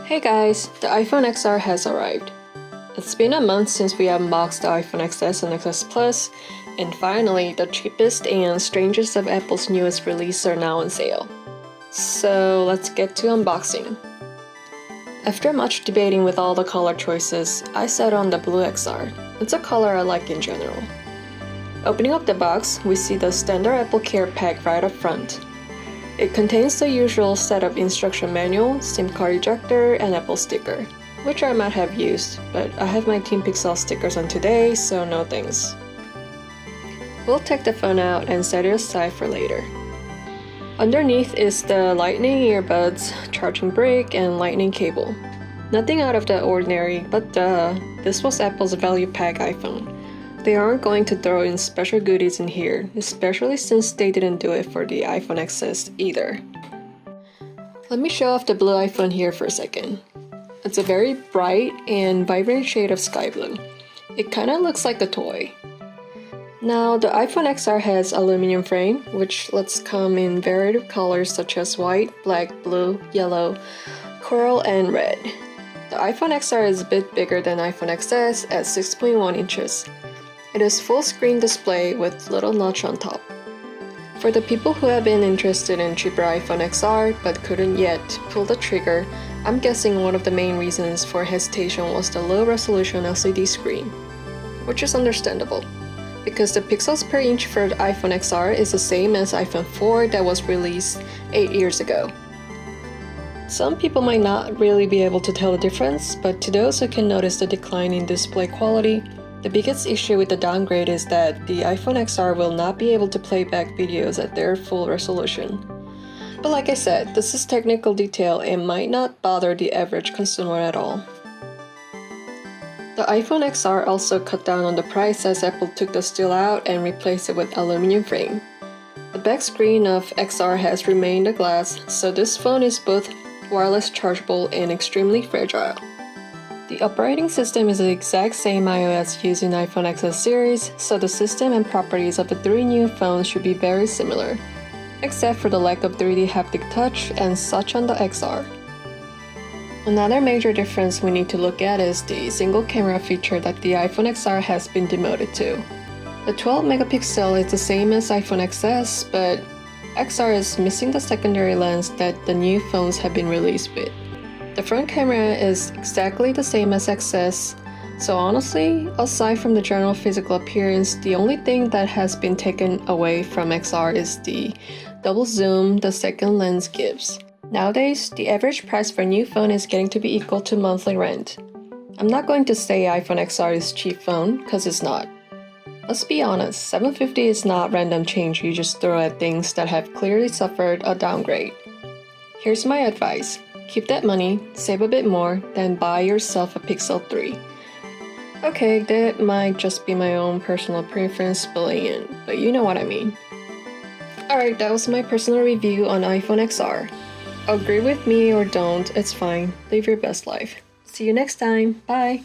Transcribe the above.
Hey guys, the iPhone XR has arrived. It's been a month since we unboxed the iPhone XS and XS Plus, and finally, the cheapest and strangest of Apple's newest releases are now on sale. So let's get to unboxing. After much debating with all the color choices, I settled on the blue XR. It's a color I like in general. Opening up the box, we see the standard Apple Care pack right up front. It contains the usual set of instruction manual, SIM card ejector, and Apple sticker, which I might have used, but I have my Team Pixel stickers on today, so no thanks. We'll take the phone out and set it aside for later. Underneath is the Lightning earbuds, charging brick, and Lightning cable. Nothing out of the ordinary, but this was Apple's value pack iPhone. They aren't going to throw in special goodies in here, especially since they didn't do it for the iPhone XS either. Let me show off the blue iPhone here for a second. It's a very bright and vibrant shade of sky blue. It kinda looks like a toy. Now, the iPhone XR has aluminum frame, which lets come in variety of colors such as white, black, blue, yellow, coral, and red. The iPhone XR is a bit bigger than iPhone XS at 6.1 inches. It is full screen display with little notch on top. For the people who have been interested in cheaper iPhone XR but couldn't yet pull the trigger, I'm guessing one of the main reasons for hesitation was the low resolution LCD screen, which is understandable, because the pixels per inch for the iPhone XR is the same as iPhone 4 that was released 8 years ago. Some people might not really be able to tell the difference, but to those who can notice the decline in display quality, the biggest issue with the downgrade is that the iPhone XR will not be able to play back videos at their full resolution. But like I said, this is technical detail and might not bother the average consumer at all. The iPhone XR also cut down on the price as Apple took the steel out and replaced it with aluminum frame. The back screen of XR has remained a glass, so this phone is both wireless chargeable and extremely fragile. The operating system is the exact same iOS used in iPhone XS series, so the system and properties of the three new phones should be very similar, except for the lack of 3D haptic touch and such on the XR. Another major difference we need to look at is the single camera feature that the iPhone XR has been demoted to. The 12 megapixel is the same as iPhone XS, but XR is missing the secondary lens that the new phones have been released with. The front camera is exactly the same as XS, so honestly, aside from the general physical appearance, the only thing that has been taken away from XR is the double zoom the second lens gives. Nowadays, the average price for a new phone is getting to be equal to monthly rent. I'm not going to say iPhone XR is a cheap phone, cause it's not. Let's be honest, $750 is not random change you just throw at things that have clearly suffered a downgrade. Here's my advice. Keep that money, save a bit more, then buy yourself a Pixel 3. Okay, that might just be my own personal preference spilling in, but you know what I mean. Alright, that was my personal review on iPhone XR. Agree with me or don't, it's fine. Live your best life. See you next time. Bye!